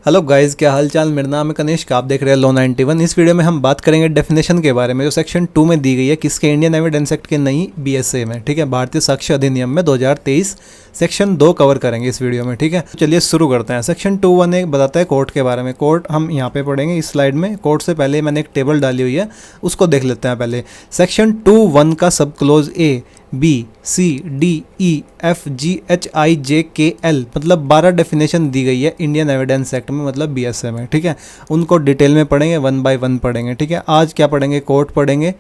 Hello guys, क्या हाल चाल। मेरा नाम है कनिष्क, आप देख रहे हैं लॉ 91। इस वीडियो में हम बात करेंगे डेफिनेशन के बारे में जो सेक्शन 2 में दी गई है किसके, इंडियन एविडेंस एक्ट के नई बीएसए में। ठीक है, भारतीय साक्ष्य अधिनियम में 2023 सेक्शन 2 कवर करेंगे इस वीडियो में। ठीक है, चलिए शुरू करते हैं। सेक्शन 2(1) बताता है कोर्ट के बारे में। कोर्ट हम यहाँ पे पढ़ेंगे इस स्लाइड में। कोर्ट से पहले मैंने एक टेबल डाली हुई है, उसको देख लेते हैं पहले। सेक्शन 2(1) का सब क्लोज ए, बी, सी, डी, ई, एफ, जी, एच, आई, जे, के, एल मतलब 12 डेफिनेशन दी गई है इंडियन एविडेंस एक्ट में, मतलब बीएसए में। ठीक है, उनको डिटेल में पढ़ेंगे, 1 बाय 1 पढ़ेंगे। ठीक है, आज क्या पढ़ेंगे, कोर्ट पढ़ेंगे,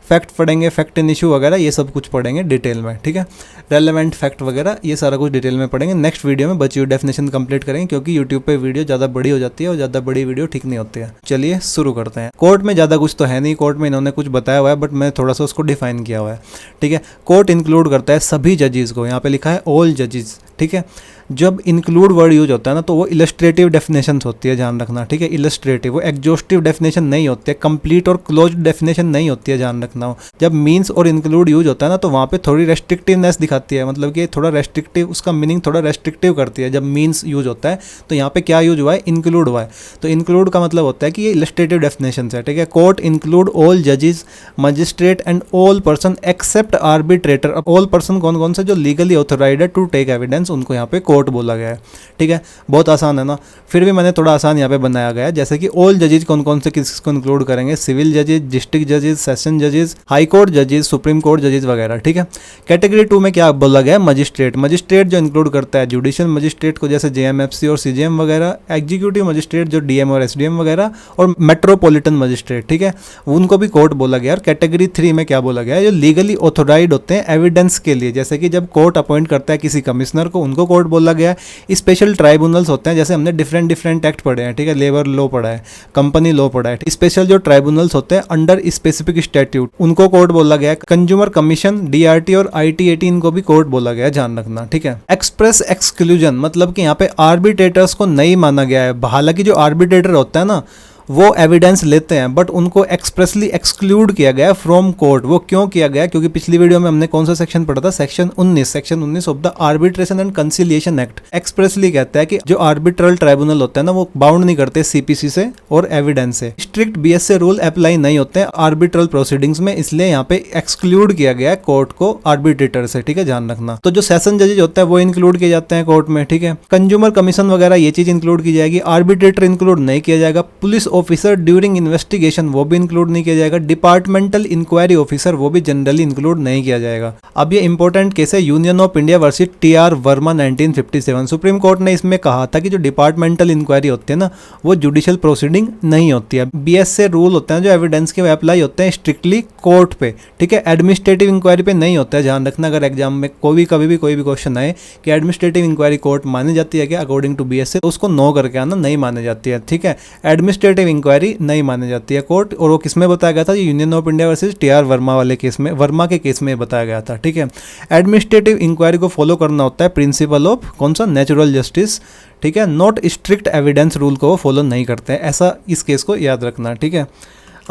फैक्ट पढ़ेंगे, फैक्ट इन इशू वगैरह ये सब कुछ पढ़ेंगे डिटेल में। ठीक है, रेलेवेंट फैक्ट वगैरह ये सारा कुछ डिटेल में पढ़ेंगे। नेक्स्ट वीडियो में बची हुई डेफिनेशन कंप्लीट करेंगे, क्योंकि यूट्यूब पे वीडियो ज़्यादा बड़ी हो जाती है और ज़्यादा बड़ी वीडियो ठीक नहीं होती है। चलिए शुरू करते हैं। कोर्ट में ज़्यादा कुछ तो है नहीं, कोर्ट में इन्होंने कुछ बताया हुआ है बट मैं थोड़ा सा उसको डिफाइन किया हुआ है। ठीक है, कोर्ट इंक्लूड करता है सभी जजेस को, यहाँ पे लिखा है ऑल जजेस। ठीक है, जब इंक्लूड वर्ड यूज होता है ना तो वो इलस्ट्रेटिव डेफिनेशन होती है, ध्यान रखना। ठीक है, इलस्ट्रेटिव, वो एग्जॉस्टिव डेफिनेशन नहीं होती है, कंप्लीट और क्लोज डेफिनेशन नहीं होती है, ध्यान रखना। जब मीन्स और इंक्लूड यूज होता है ना तो वहाँ पे थोड़ी रेस्ट्रिक्टिवनेस दिखाती है, मतलब कि थोड़ा रेस्ट्रिक्टिव, उसका मीनिंग थोड़ा रेस्ट्रिक्टिव करती है। जब मीन्स यूज होता है तो यहाँ पे क्या यूज हुआ है, इंक्लूड हुआ है। तो इंक्लूड का मतलब होता है कि ये इलस्ट्रेटिव डेफिनेशन है। ठीक है, कोर्ट इंक्लूड ऑल जजेस, magistrate and all person except arbitrator. All person कौन कौन से, जो legally authorised to take evidence, उनको यहाँ पे कोर्ट बोला गया है। ठीक है, बहुत आसान है ना, फिर भी मैंने थोड़ा आसान यहाँ पे बनाया गया है। जैसे कि ऑल जजेज कौन कौन से किसको इंक्लूड करेंगे, civil जजेज, district जजेज, session जजेज, high court जजेज, supreme court जजेज वगैरह। ठीक है, कैटेगरी 2 में क्या बोला गया है, मजिस्ट्रेट। मजिस्ट्रेट जो इंक्लूड करता है जुडिशियल मजिस्ट्रेट को, जैसे जेएमएफसी और सीजेएम वगैरह, एग्जीक्यूटिव मजिस्ट्रेट जो डीएम और एसडीएम वगैरह, और मेट्रोपॉलिटन मजिस्ट्रेट। ठीक है, उनको भी कोर्ट बोला गया। और कैटेगरी 3 में क्या बोला गया है, जो लीगली ऑथोराइज्ड होते हैं एविडेंस के लिए, जैसे कि जब कोर्ट अपॉइंट करता है किसी कमिश्नर को, उनको कोर्ट बोला गया है। स्पेशल ट्राइब्यूनल्स होते हैं, जैसे हमने डिफरेंट एक्ट पढ़े हैं। ठीक है, लेबर लॉ पढ़ा है, कंपनी लॉ पढ़ा है। स्पेशल जो ट्राइब्यूनल्स होते हैं अंडर स्पेसिफिक स्टैट्यूट, उनको कोर्ट बोला गया है। कंज्यूमर कमीशन, डीआरटी और आईटीएटी, इनको भी कोर्ट बोला गया है, ध्यान रखना। ठीक है, एक्सप्रेस एक्सक्लूजन मतलब कि यहाँ पे आर्बिट्रेटर्स को नहीं माना गया है। हालांकि जो आर्बिट्रेटर होता है ना वो एविडेंस लेते हैं, बट उनको एक्सप्रेसली एक्सक्लूड किया गया है फ्रॉम कोर्ट। वो क्यों किया गया, क्योंकि पिछली वीडियो में हमने कौन सा सेक्शन पढ़ा था, section 19 of the arbitration and conciliation act expressly कहता है कि जो आर्बिट्रल ट्राइब्यूनल होते हैं ना वो बाउंड नहीं करते सीपीसी से और एविडेंस से। स्ट्रिक्ट बीएसए रूल अप्लाई नहीं होते हैं आर्बिट्रल प्रोसीडिंग्स में, इसलिए यहाँ पे एक्सक्लूड किया गया है कोर्ट को आर्बिट्रेटर से। ठीक है, ध्यान रखना। तो जो सेशन जजेज होता है वो इंक्लूड किए जाते हैं कोर्ट में। ठीक है, कंज्यूमर कमीशन वगैरह ये चीज इंक्लूड की जाएगी। आर्बिट्रेटर इंक्लूड नहीं किया जाएगा। पुलिस ऑफिसर ड्यूरिंग इन्वेस्टिगेशन वो भी इंक्लूड नहीं किया जाएगा। डिपार्टमेंटल इंक्वायरी ऑफिसर वो भी जनरली इंक्लूड नहीं किया जाएगा। अब ये इंपॉर्टेंट केस है, union of India versus TR Verma 1957। Supreme court ने इसमें कहा था कि जो डिपार्टमेंटल इंक्वायरी होती है ना वो जुडिशियल प्रोसीडिंग नहीं होती है। बीएसए रूल होते हैं जो एविडेंस के अप्लाई होते हैं स्ट्रिक्टली कोर्ट पे। ठीक है, एडमिनिस्ट्रेटिव इंक्वायरी पे नहीं होता है, ध्यान रखना। अगर एग्जाम में कभी भी कोई भी क्वेश्चन आए कि एडमिनिस्ट्रेटिव इंक्वायरी कोर्ट मानी जाती है क्या अकॉर्डिंग टू बीएसए, तो उसको नो करके आना, नहीं मानी जाती है। ठीक है, एडमिनिस्ट्रेटिव इंक्वायरी नहीं मानी जाती है कोर्ट। और वो किसमें बताया गया था, union of India versus TR Verma वाले केस में, वर्मा के केस में बताया गया था। ठीक है, एडमिनिस्ट्रेटिव इंक्वायरी को फॉलो करना होता है प्रिंसिपल ऑफ कौन सा, नेचुरल जस्टिस। ठीक है, नॉट स्ट्रिक्ट एविडेंस रूल को वो फॉलो नहीं करते हैं, ऐसा इस केस को याद रखना। ठीक है,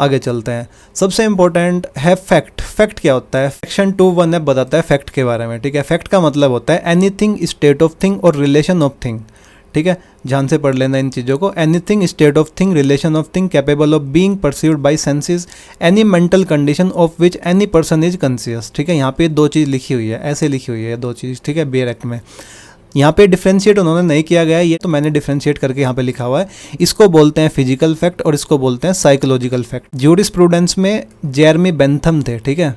आगे चलते हैं। सबसे इंपॉर्टेंट है फैक्ट। फैक्ट क्या होता है, सेक्शन 2(1) बताता है फैक्ट के बारे में। ठीक है, फैक्ट का मतलब होता है एनीथिंग, स्टेट ऑफ थिंग और रिलेशन ऑफ थिंग। ठीक है, ध्यान से पढ़ लेना इन चीज़ों को। Anything, state of thing, relation of thing capable of being perceived bye senses, any mental condition of which any person is conscious. ठीक है, यहाँ पे दो चीज़ लिखी हुई है, ऐसे लिखी हुई है दो चीज़। ठीक है, बेयर एक्ट में यहाँ पे डिफ्रेंशिएट उन्होंने नहीं किया गया है, ये तो मैंने डिफ्रेंशिएट करके यहाँ पे लिखा हुआ है। इसको बोलते हैं फिजिकल फैक्ट और इसको बोलते हैं साइकोलॉजिकल फैक्ट। ज्यूरिस्प्रूडेंस में जेरमी बेंथम थे। ठीक है,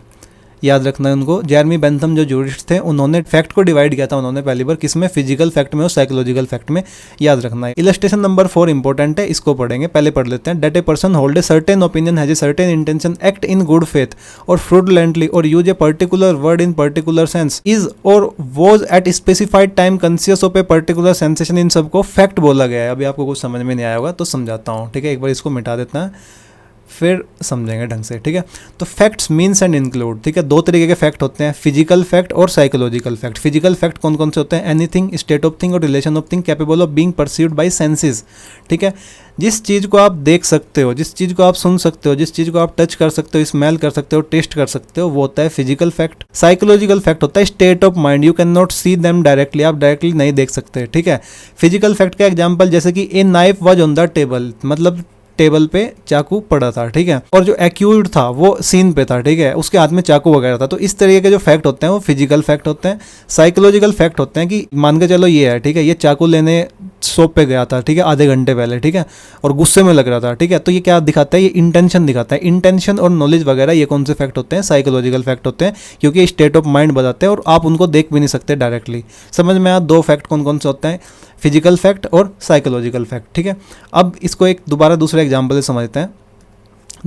याद रखना उनको। जेरमी बेंथम जो जूरिस्ट थे उन्होंने फैक्ट को डिवाइड किया था उन्होंने पहली बार, किसमें, फिजिकल फैक्ट में और साइकोलॉजिकल फैक्ट में, याद रखना है। इलस्ट्रेशन नंबर 4 इंपॉर्टेंट है, इसको पढ़ेंगे, पहले पढ़ लेते हैं। That a person hold a certain opinion, has a certain intention, act in good faith or fraudulently or use a particular word in particular sense, is or was at specified time conscious of a particular sensation, इन सबको fact बोला गया है। अभी आपको कुछ समझ में नहीं आया होगा तो समझाता हूँ। ठीक है, एक बार इसको मिटा देता है। फिर समझेंगे ढंग से, ठीक है। तो फैक्ट्स मीन्स एंड इंक्लूड, ठीक है, दो तरीके के फैक्ट होते हैं, फिजिकल फैक्ट और साइकोलॉजिकल फैक्ट। फिजिकल फैक्ट कौन कौन से होते हैं? एनीथिंग, स्टेट ऑफ थिंग और relation of thing capable of being perceived bye senses, ठीक है। जिस चीज़ को आप देख सकते हो, जिस चीज़ को आप सुन सकते हो, जिस चीज़ को आप टच कर सकते हो, स्मेल कर सकते हो, टेस्ट कर सकते हो, वो होता है फिजिकल फैक्ट। साइकोलॉजिकल फैक्ट होता है state of mind, you can not see them directly, आप डायरेक्टली नहीं देख सकते, ठीक है। फिजिकल फैक्ट का एग्जाम्पल जैसे कि a knife was on the table, मतलब टेबल पे चाकू पड़ा था, ठीक है, और जो एक्यूज्ड था वो सीन पे था, ठीक है, उसके हाथ में चाकू वगैरह था। तो इस तरीके के जो फैक्ट होते हैं वो फिजिकल फैक्ट होते हैं। साइकोलॉजिकल फैक्ट होते हैं कि मान के चलो ये है, ठीक है, ये चाकू लेने शॉप पे गया था, ठीक है, आधे घंटे पहले, ठीक है, और गुस्से में लग रहा था, ठीक है, तो ये क्या दिखाता है? ये इंटेंशन दिखाता है। इंटेंशन और नॉलेज वगैरह ये कौन से फैक्ट होते हैं? साइकोलॉजिकल फैक्ट होते हैं, क्योंकि स्टेट ऑफ माइंड बताते हैं और आप उनको देख भी नहीं सकते डायरेक्टली। समझ में आया? दो फैक्ट कौन कौन से होते हैं? फिजिकल फैक्ट और साइकोलॉजिकल फैक्ट, ठीक है। अब इसको एक दोबारा दूसरे एग्जाम्पल से समझते हैं।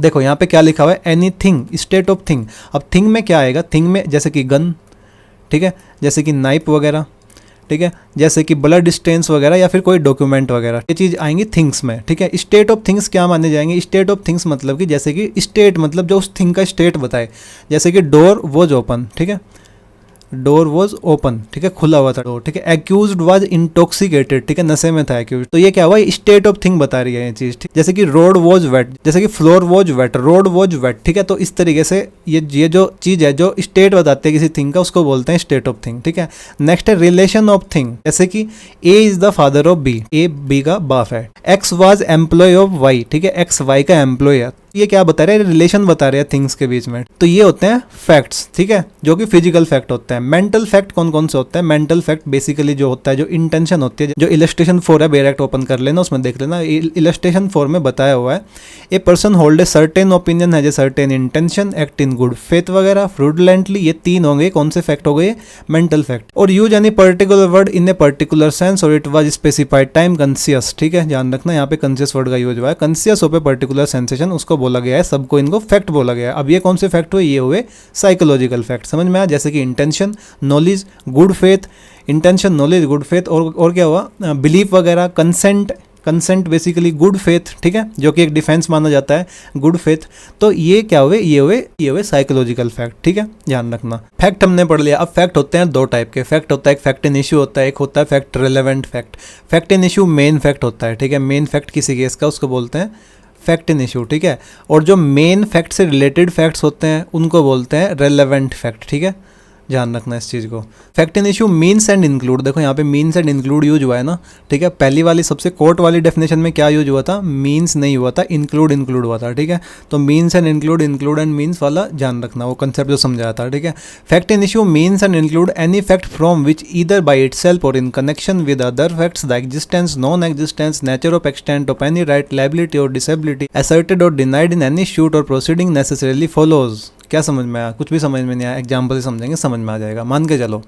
देखो यहाँ पे क्या लिखा हुआ है? Anything, state of thing. अब थिंग में क्या आएगा? थिंग में जैसे कि गन, ठीक है, जैसे कि नाइफ वगैरह, ठीक है, जैसे कि ब्लड स्टेन्स वगैरह या फिर कोई डॉक्यूमेंट वगैरह, ये चीज़ आएंगी थिंग्स में, ठीक है। स्टेट ऑफ थिंग्स क्या माने जाएंगे? स्टेट ऑफ थिंग्स मतलब कि जैसे कि स्टेट, मतलब जो उस थिंग का स्टेट बताए, जैसे कि डोर वॉज ओपन, ठीक है, डोर वॉज ओपन, ठीक है, खुला हुआ था डोर, ठीक है। एक्यूज्ड वाज इंटॉक्सिकेटेड, ठीक है, नशे में था एक्यूज्ड, तो ये क्या हुआ? स्टेट ऑफ थिंग बता रही है ये चीज, ठीक। जैसे कि रोड वॉज वेट, जैसे कि floor was wet, road was wet, ठीक है। तो इस तरीके से ये जो चीज है जो स्टेट बताते हैं किसी थिंग का, उसको बोलते हैं स्टेट ऑफ थिंग, ठीक है। नेक्स्ट है रिलेशन ऑफ थिंग, जैसे कि a is the father of b, a b का बाप है। X was employ of y, ठीक है, एक्स वाई का एम्प्लॉय है। ये क्या बता रहे हैं? रिलेशन बता रहे हैं थिंग्स के बीच में। तो ये होते हैं फैक्ट्स, ठीक है, जो कि फिजिकल फैक्ट होते हैं। मेंटल फैक्ट कौन कौन से होते हैं? मेंटल फैक्ट बेसिकली जो होता है, जो इंटेंशन होती है, जो इलस्ट्रेशन 4 है, डायरेक्ट ओपन कर लेना, उसमें देख लेना, इलस्ट्रेशन 4 में बताया हुआ है। A person hold a certain opinion है, certain intention, act in good faith वगैरह, फ्रूडलेंटली, ये तीन होंगे कौन से फैक्ट हो गए? Mental fact. Or use any particular word in a particular sense or it was specified time, conscious, ठीक है, ध्यान रखना यहाँ पे कॉन्शियस वर्ड का यूज हुआ है। Conscious of a particular sensation, उसको बोला गया है, सबको इनको फैक्ट बोला गया है। अब ये कौन से फैक्ट हुए? ये हुए साइकोलॉजिकल फैक्ट, समझ में आया? जैसे कि intention, knowledge, good faith, intention, knowledge, good faith, और क्या हुआ? बिलीफ वगैरह, consent, consent basically good faith, ठीक है, जो कि एक डिफेंस माना जाता है, गुड फेथ। तो ये क्या हुए? ये हुए साइकोलॉजिकल फैक्ट, ठीक है, ध्यान रखना। फैक्ट हमने पढ़ लिया। अब फैक्ट होते हैं दो टाइप के। फैक्ट होता है, एक फैक्ट इन इशू होता है, एक होता है fact relevant fact. Fact in issue main fact होता है, ठीक है, मेन फैक्ट किसी केस का, उसको बोलते हैं फैक्ट इन इशू, ठीक है। और जो मेन फैक्ट से रिलेटेड फैक्ट्स होते हैं उनको बोलते हैं रेलेवेंट फैक्ट, ठीक है, ध्यान रखना इस चीज़ को। Fact in issue means and include, देखो यहाँ पे मीन्स एंड इंक्लूड यूज हुआ है ना, ठीक है। पहली वाली सबसे कोर्ट वाली डेफिनेशन में क्या यूज हुआ था? मीन्स नहीं हुआ था, इंक्लूड हुआ था, ठीक है। तो means and include and means वाला ध्यान रखना, वो कंसेप्ट जो समझाया था, ठीक है। Fact in issue means and include any fact from which either by itself or in connection with other facts the existence, non existence, nature of extent of any right, liability or disability asserted or denied in any suit or proceeding necessarily follows. क्या समझ में आया? कुछ भी समझ में नहीं आया, एग्जाम्पल से समझेंगे, समझ में आ जाएगा, मान के चलो,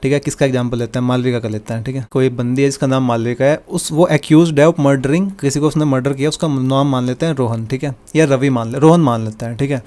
ठीक है। किसका एग्जाम्पल लेते हैं? मालविका का लेते हैं, ठीक है। कोई बंदी है जिसका नाम मालविका है, वो एक्यूज्ड है ऑफ मर्डरिंग, किसी को उसने मर्डर किया, उसका नाम मान लेते हैं रोहन, ठीक है, या रवि रोहन मान लेते हैं, ठीक है।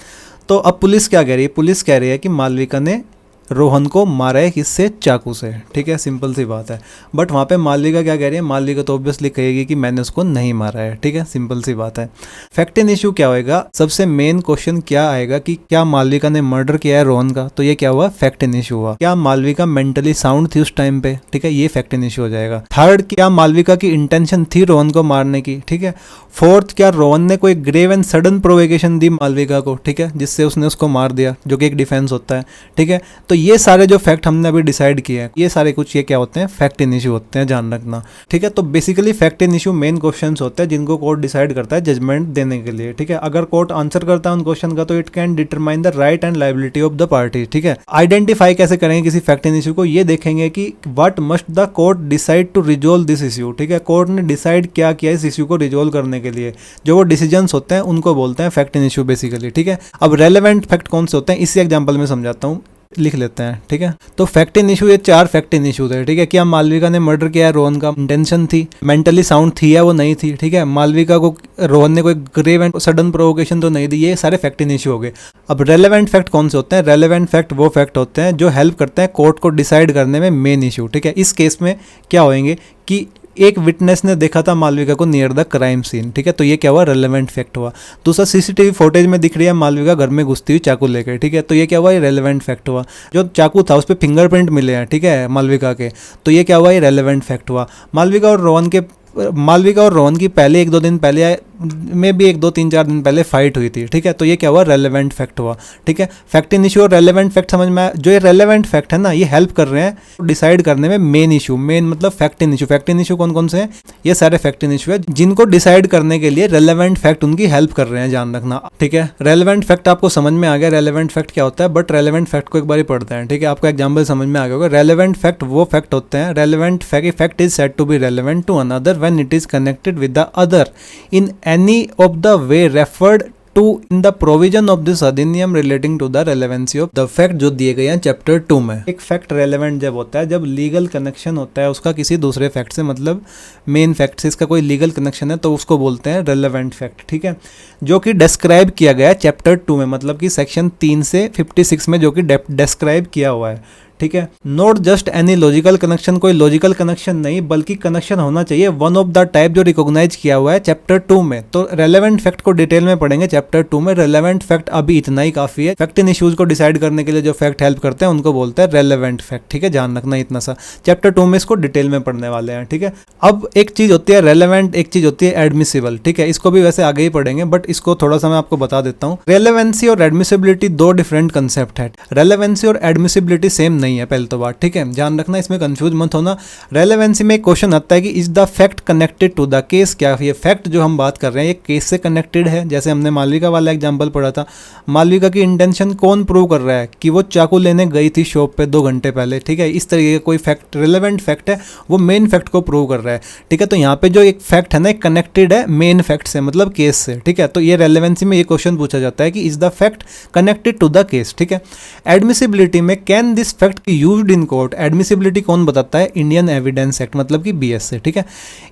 तो अब पुलिस क्या कह रही है? पुलिस कह रही है कि मालविका ने रोहन को मारा है, किससे? चाकू से, ठीक है, सिंपल सी बात है। बट वहाँ पे मालविका क्या कह रही है? मालविका तो ऑब्वियसली कहेगी कि मैंने उसको नहीं मारा है, ठीक है, सिंपल सी बात है। फैक्ट इन इशू क्या होएगा? सबसे मेन क्वेश्चन क्या आएगा कि क्या मालविका ने मर्डर किया है रोहन का? तो ये क्या हुआ? फैक्ट इन इशू हुआ। क्या मालविका मेंटली साउंड थी उस टाइम पे? ठीक है, ये फैक्ट इन इशू हो जाएगा। थर्ड, क्या मालविका की इंटेंशन थी रोहन को मारने की? ठीक है। फोर्थ, क्या रोहन ने कोई ग्रेव एंड सडन प्रोवोकेशन दी मालविका को, ठीक है, जिससे उसने उसको मार दिया, जो कि एक डिफेंस होता है, ठीक है। तो ये सारे जो फैक्ट हमने अभी डिसाइड किए हैं, ये सारे कुछ ये क्या होते हैं? फैक्ट इन इशू होते हैं, ध्यान रखना, ठीक है। तो basically fact in issue main questions होते हैं जिनको कोर्ट डिसाइड करता है जजमेंट देने के लिए, ठीक है। अगर कोर्ट आंसर करता है उन क्वेश्चन का तो it can determine the right and liability of the party, ठीक है। आइडेंटिफाई कैसे करेंगे किसी फैक्ट इन इशू को? ये देखेंगे कि what must the court decide to resolve this issue, ठीक है। कोर्ट ने डिसाइड क्या किया इस इशू को रिजोल्व करने के लिए, जो वो डिसीजंस होते हैं उनको बोलते हैं फैक्ट इन इशू बेसिकली, ठीक है। अब रेलेवेंट फैक्ट कौन से होते हैं इसी एग्जांपल में समझाता हूँ, लिख लेते हैं, ठीक है। तो फैक्ट इन इशू, ये 4 फैक्ट इन इशू थे, ठीक है। क्या मालविका ने मर्डर किया है रोहन का? इंटेंशन थी, मेंटली साउंड थी या वो नहीं थी, ठीक है। मालविका को रोहन ने कोई ग्रेव एंड सडन प्रोवोकेशन तो नहीं दी, ये सारे फैक्ट इन इशू हो गए। अब रेलेवेंट फैक्ट कौन से होते हैं? रेलेवेंट फैक्ट वो फैक्ट होते हैं जो हेल्प करते हैं कोर्ट को डिसाइड करने में मेन इशू, ठीक है। इस केस में क्या होंगे कि एक विटनेस ने देखा था मालविका को नियर द क्राइम सीन, ठीक है, तो ये क्या हुआ, रेलेवेंट फैक्ट हुआ। दूसरा सीसीटीवी फुटेज में दिख रही है मालविका घर में घुसती हुई चाकू लेकर, ठीक है, तो ये क्या हुआ, ये रेलेवेंट फैक्ट हुआ। जो चाकू था उस पर फिंगरप्रिंट मिले हैं, ठीक है, मालविका के, तो ये क्या हुआ, ये रेलेवेंट फैक्ट हुआ। मालविका और रोहन की पहले 1-2 दिन पहले में भी 1-2-3-4 दिन पहले फाइट हुई थी, ठीक है, तो ये क्या हुआ, रेलेवेंट फैक्ट हुआ, ठीक है। फैक्ट इन इशू और रेलेवेंट फैक्ट समझ में आया। जो ये रेलेवेंट फैक्ट है ना, ये हेल्प कर रहे हैं डिसाइड करने में मेन इशू। मेन मतलब fact in issue. Fact in issue कौन कौन से हैं, ये सारे फैक्ट इन इशू है जिनको डिसाइड करने के लिए रेलेवेंट फैक्ट उनकी हेल्प कर रहे हैं, जान रखना, ठीक है। रेलेवेंट फैक्ट आपको समझ में आ गया, रेलेवेंट फैक्ट क्या होता है, बट रेलेवेंट फैक्ट को एक बार ही पढ़ते हैं, ठीक है, आपको एग्जाम्पल समझ में आ गया होगा। रेलेवेंट फैक्ट वो फैक्ट होते हैं, relevant fact is said to be relevant to another when it is connected with the other in any of the way referred to in the provision of this अधिनियम relating to the relevancy of the fact जो दिए गए हैं chapter 2 में। एक fact relevant जब होता है, जब लीगल कनेक्शन होता है उसका किसी दूसरे फैक्ट से, मतलब मेन फैक्ट से इसका कोई लीगल कनेक्शन है तो उसको बोलते हैं रेलेवेंट फैक्ट, ठीक है, जो कि डिस्क्राइब किया गया है चैप्टर 2 में, मतलब कि सेक्शन 3 से 56 में, जो कि डिस्क्राइब किया हुआ है, ठीक है। Not just any logical connection, कोई लॉजिकल कनेक्शन नहीं, बल्कि कनेक्शन होना चाहिए वन ऑफ द टाइप जो रिकॉग्नाइज किया हुआ है चैप्टर 2 में। तो रेलेवेंट फैक्ट को डिटेल में पढ़ेंगे चैप्टर 2 में। रेलेवेंट फैक्ट अभी इतना ही काफी है। फैक्ट इन इश्यूज को डिसाइड करने के लिए जो फैक्ट हेल्प करते हैं उनको बोलते हैं रेलेवेंट फैक्ट, ठीक है, ध्यान रखना इतना सा। चैप्टर 2 में इसको डिटेल में पढ़ने वाले हैं, ठीक है। अब एक चीज होती है रेलेवेंट, एक चीज होती है एडमिसिबल, ठीक है, इसको भी वैसे आगे ही पढ़ेंगे बट इसको थोड़ा सा मैं आपको बता देता हूँ। रेलेवेंसी और एडमिसिबिलिटी दो डिफरेंट कंसेप्ट है। रेलेवेंसी और एडमिसिबिलिटी सेम नहीं है, पहले तो बात, ठीक है, ध्यान रखना, इसमें कंफ्यूज मत होना। रेलेवेंसी में एक क्वेश्चन आता है कि is the fact connected to the case, क्या ये फैक्ट जो हम बात कर रहे हैं ये केस से कनेक्टेड है। जैसे हमने मालविका वाला एग्जांपल पढ़ा था, मालविका की इंटेंशन कौन प्रूव कर रहा है, कि वो चाकू लेने गई थी शॉप पे 2 घंटे पहले, ठीक है, इस तरीके का कोई फैक्ट रेलेवेंट फैक्ट है, वो मेन फैक्ट को प्रूव कर रहा है, ठीक है। तो यहाँ पे जो एक फैक्ट है ना, एक कनेक्टेड है मेन फैक्ट से, मतलब केस से, ठीक है। तो ये रेलेवेंसी में ये क्वेश्चन पूछा जाता है कि is the fact connected to the case, ठीक है। एडमिसिबिलिटी में can this fact be used in court, admissibility कौन बताता है, इंडियन एविडेंस एक्ट, मतलब कि बीएस से, ठीक है।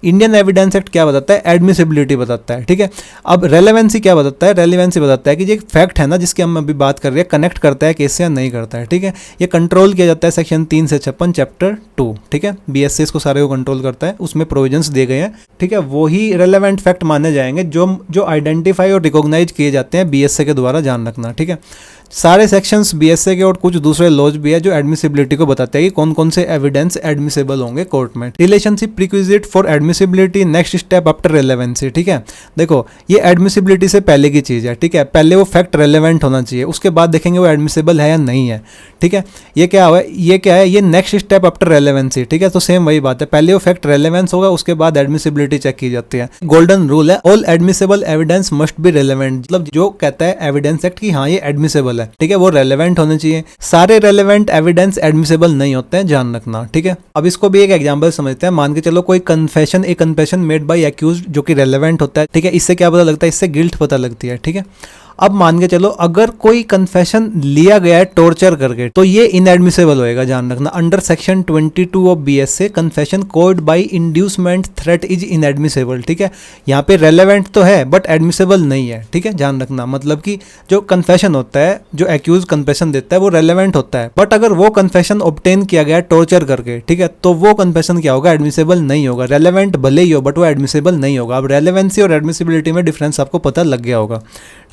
इंडियन एविडेंस एक्ट क्या बताता है, एडमिसिबिलिटी बताता है, ठीक है। अब रेलेवेंसी क्या बताता है, रेलेवेंसी बताता है कि ये फैक्ट है ना जिसकी हम अभी बात कर रहे हैं, कनेक्ट करता है केस से या नहीं करता है, ठीक है। ये कंट्रोल किया जाता है सेक्शन 3 से 56 चैप्टर 2, ठीक है, बीएस से इसको सारे को कंट्रोल करता है, उसमें प्रोविजंस दिए गए हैं, ठीक है। वही रेलेवेंट फैक्ट माने जाएंगे जो आइडेंटिफाई और रिकॉग्नाइज किए जाते हैं बीएसए के द्वारा, ध्यान रखना, ठीक है। सारे सेक्शंस बीएसए के और कुछ दूसरे लॉज भी है जो एडमिसिबिलिटी को बताते हैं कि कौन कौन से एविडेंस एडमिसिबल होंगे कोर्ट में। Relationship prerequisite for admissibility, next step after relevancy, ठीक है। देखो ये एडमिसिबिलिटी से पहले की चीज़ है, ठीक है, पहले वो फैक्ट रेलेवेंट होना चाहिए, उसके बाद देखेंगे वो एडमिसिबल है या नहीं है, ठीक है। ये क्या है, ये नेक्स्ट स्टेप आफ्टर रेलेवेंसी, ठीक है। तो सेम वही बात है, पहले वो फैक्ट रेलेवेंस होगा, उसके बाद एडमिसिबिलिटी चेक की जाती है। गोल्डन रूल है, all admissible evidence must be relevant, मतलब जो कहता है एविडेंस एक्ट की हाँ ये एडमिसिबल है, ठीक है, वो रेलेवेंट होने चाहिए। सारे रेलेवेंट एविडेंस एडमिसिबल नहीं होते हैं, ध्यान रखना, ठीक है। अब इसको भी एक एग्जांपल समझते हैं। मान के चलो कोई कन्फेशन मेड बाय एक्यूज्ड जो कि रेलेवेंट होता है, ठीक है, इससे क्या पता लगता है, इससे गिल्ट पता लगती है, ठीक है। अब मान के चलो अगर कोई कन्फेशन लिया गया है टॉर्चर करके तो ये इनएडमिसिबल होएगा, ध्यान रखना। Under section 22 of BSA confession code by inducement threat is inadmissible, ठीक है। यहाँ पे रेलेवेंट तो है बट एडमिसिबल नहीं है, ठीक है, ध्यान रखना। मतलब कि जो कन्फेशन होता है, जो एक्यूज कन्फेशन देता है वो रेलेवेंट होता है, बट अगर वो कन्फेशन ऑब्टेन किया गया टॉर्चर करके, ठीक है, तो वो कन्फेशन क्या होगा, एडमिसिबल नहीं होगा। रेलेवेंट भले ही हो बट वो एडमिसिबल नहीं होगा। अब रेलेवेंसी और एडमिसिबिलिटी में डिफरेंस आपको पता लग गया होगा,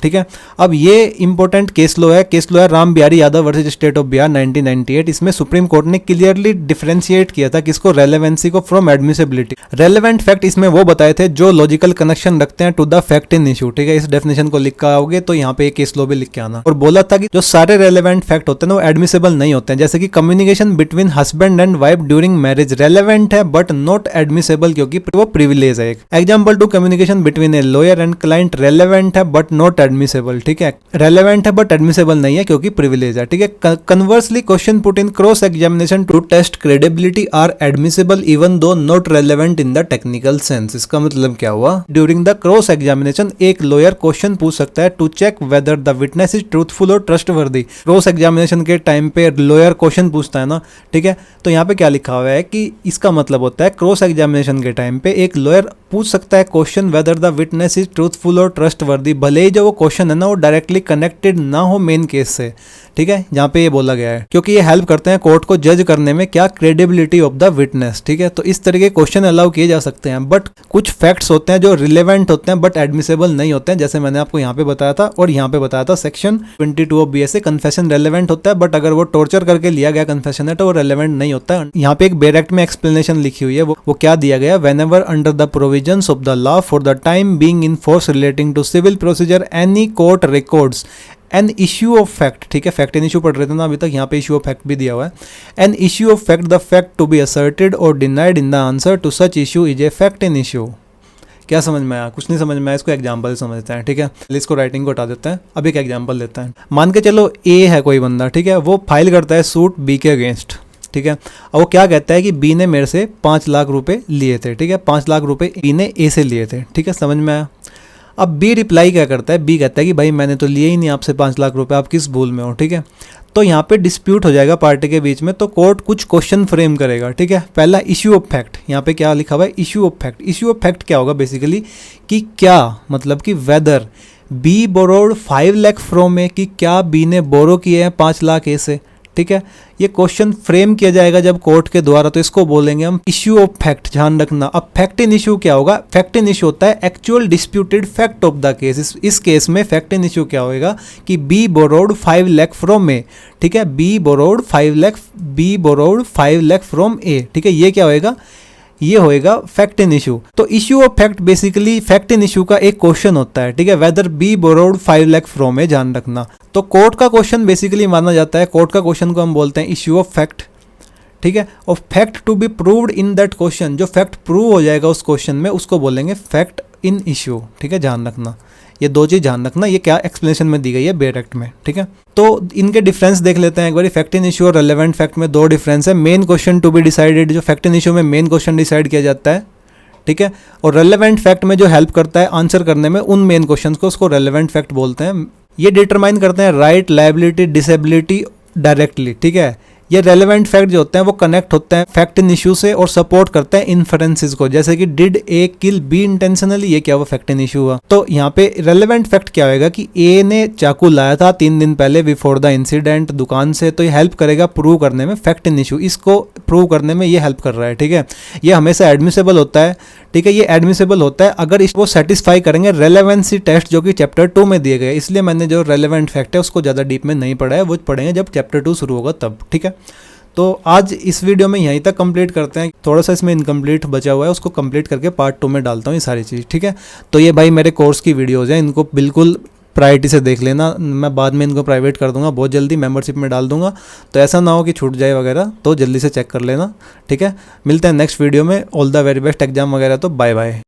ठीक है। अब ये इंपॉर्टेंट केस लो है Ram Bihari Yadav versus state of Bihar 1998। इसमें सुप्रीम कोर्ट ने क्लियरली डिफरेंशिएट किया था किसको, रेलेवेंसी को फ्रॉम एडमिसिबिलिटी। रेलेवेंट फैक्ट इसमें वो बताए थे जो लॉजिकल कनेक्शन रखते हैं to the fact in issue, ठीक है। इस डेफिनेशन को लिख कर आओगे तो यहाँ पे केस लो भी लिख के आना। और बोला था कि जो सारे रेलेवेंट फैक्ट होते हैं ना वो एडमिसिबल नहीं होते हैं, जैसे कि communication between husband and wife during marriage relevant है बट नॉट एडमिसिबल क्योंकि वो प्रिविलेज है। Example to communication between a lawyer and client relevant है बट नॉट एडमिसिबल, ठीक है। रेलेवेंट है बट एडमिसिबल नहीं है क्योंकि प्रिविलेज है, ठीक है। Conversely question put in cross examination to test credibility are admissible even though not relevant in the technical sense. इसका मतलब क्या हुआ, ड्यूरिंग द क्रॉस एग्जामिनेशन एक लॉयर क्वेश्चन पूछ सकता है to check whether the witness is truthful और trustworthy. Cross examination के टाइम पे लॉयर क्वेश्चन पूछता है ना, ठीक है। तो यहाँ पे क्या लिखा हुआ है कि इसका मतलब होता है क्रॉस एग्जामिनेशन के टाइम पे एक लॉयर पूछ सकता है question whether the witness is truthful और ट्रस्टवर्दी, भले ही जो वो क्वेश्चन है ना वो डायरेक्टली कनेक्टेड ना हो मेन केस से, ठीक है, जहाँ पे ये बोला गया है, क्योंकि ये हेल्प करते हैं कोर्ट को जज करने में क्या क्रेडिबिलिटी ऑफ द विटनेस, ठीक है। तो इस तरह के क्वेश्चन अलाउ किए जा सकते हैं, बट कुछ फैक्ट्स होते हैं जो रिलेवेंट होते हैं बट एडमिसेबल नहीं होते हैं, जैसे मैंने आपको यहाँ पे बताया था और यहाँ पे बताया था section 22 of BSA, confession relevant होता है बट अगर वो टॉर्चर करके लिया गया कन्फेशन है तो वो रेलेवेंट नहीं होता है। यहाँ पे एक बेयर एक्ट में एक्सप्लेनेशन लिखी हुई है, वो क्या दिया गया, whenever under the provisions of the law for the time being in force relating to civil procedure any court records an issue of fact, ठीक है, फैक्ट इन इशू पढ़ रहे थे ना अभी तक, यहाँ पे इशू ऑफ फैक्ट भी दिया हुआ है, an issue of fact the fact to be asserted or denied in the answer to such issue is a fact in issue. क्या समझ में आया? कुछ नहीं समझ में आया, इसको एग्जाम्पल समझते हैं, ठीक है। इसको राइटिंग को हटा देते हैं, अब एक एग्जाम्पल देते हैं। मान के चलो ए है कोई बंदा, ठीक है, वो फाइल करता है सूट बी के अगेंस्ट, ठीक है, और वो क्या कहता है कि बी ने मेरे से 5 लाख रुपए लिए थे, ठीक है, 5 लाख रुपए बी ने ए से लिए थे, ठीक है, समझ में आया। अब बी रिप्लाई क्या करता है, बी कहता है कि भाई मैंने तो लिए ही नहीं आपसे 5 लाख रुपए, आप किस भूल में हो, ठीक है। तो यहाँ पे डिस्प्यूट हो जाएगा पार्टी के बीच में, तो कोर्ट कुछ क्वेश्चन फ्रेम करेगा, ठीक है। पहला इश्यू ऑफ फैक्ट, यहाँ पे क्या लिखा हुआ है, issue of fact. Issue of fact क्या होगा बेसिकली, कि क्या मतलब कि whether b borrowed 5 lakh from a, कि क्या बी ने बोरो किए हैं 5 लाख ए से, ठीक है। ये क्वेश्चन फ्रेम किया जाएगा जब कोर्ट के द्वारा, तो इसको बोलेंगे हम इश्यू ऑफ फैक्ट, ध्यान रखना। अब फैक्ट इन इशू क्या होगा, फैक्ट इन इशू होता है actual disputed fact of the case. इस केस में फैक्ट इन इशू क्या होगा कि b borrowed 5 lakh from a, ठीक है, b borrowed 5 lakh from a, ठीक है, ये क्या होएगा, ये होएगा फैक्ट इन इशू। तो issue of fact basically fact in issue का एक क्वेश्चन होता है, ठीक है, whether b borrowed 5 lakh from a, ध्यान रखना। तो कोर्ट का क्वेश्चन बेसिकली माना जाता है, कोर्ट का क्वेश्चन को हम बोलते हैं इशू ऑफ फैक्ट, ठीक है, और fact to be proved in that question, जो फैक्ट प्रूव हो जाएगा उस क्वेश्चन में उसको बोलेंगे फैक्ट इन इशू, ठीक है, ध्यान रखना। ये दो चीज़ ध्यान रखना, ये क्या एक्सप्लेनेशन में दी गई है बेयर एक्ट में, ठीक है। तो इनके डिफरेंस देख लेते हैं एक बार। फैक्ट इन इशू और रेलेवेंट फैक्ट में 2 डिफरेंस है। Main question to be decided, जो फैक्ट इन इशू में मेन क्वेश्चन डिसाइड किया जाता है, ठीक है, और रेलेवेंट फैक्ट में जो हेल्प करता है आंसर करने में उन मेन क्वेश्चन को, उसको रेलेवेंट फैक्ट बोलते हैं। ये डिटरमाइन करते हैं राइट, लायबिलिटी, डिसेबिलिटी डायरेक्टली, ठीक है। ये रेलेवेंट फैक्ट जो होते हैं वो कनेक्ट होते हैं फैक्ट इन इशू से और सपोर्ट करते हैं इन्फरेंसेस को, जैसे कि did A kill B intentionally, ये क्या हुआ, फैक्ट इन इशू हुआ। तो यहाँ पे रेलेवेंट फैक्ट क्या होगा कि ए ने चाकू लाया था 3 दिन पहले बिफोर द इंसिडेंट दुकान से, तो ये हेल्प करेगा प्रूव करने में फैक्ट इन इशू, इसको प्रूव करने में ये हेल्प कर रहा है, ठीक है। ये हमेशा एडमिसेबल होता है, ठीक है, ये एडमिसेबल होता है अगर इसको सेटिस्फाई करेंगे रेलेवेंसी टेस्ट जो कि चैप्टर 2 में दिए गए। इसलिए मैंने जो रेलेवेंट फैक्ट है उसको ज़्यादा डीप में नहीं पढ़ा है, वो पढ़ेंगे जब चैप्टर 2 शुरू होगा तब, ठीक है। तो आज इस वीडियो में यहीं तक कंप्लीट करते हैं, थोड़ा सा इसमें इनकम्प्लीट बचा हुआ है, उसको कंप्लीट करके पार्ट 2 में डालता हूँ ये सारी चीज़, ठीक है। तो ये भाई मेरे कोर्स की वीडियोज़ हैं, इनको बिल्कुल प्रायोरिटी से देख लेना, मैं बाद में इनको प्राइवेट कर दूंगा, बहुत जल्दी मेंबरशिप में डाल दूंगा, तो ऐसा ना हो कि छूट जाए वगैरह, तो जल्दी से चेक कर लेना, ठीक है। मिलते हैं नेक्स्ट वीडियो में, all the very best exam वगैरह, तो बाय बाय।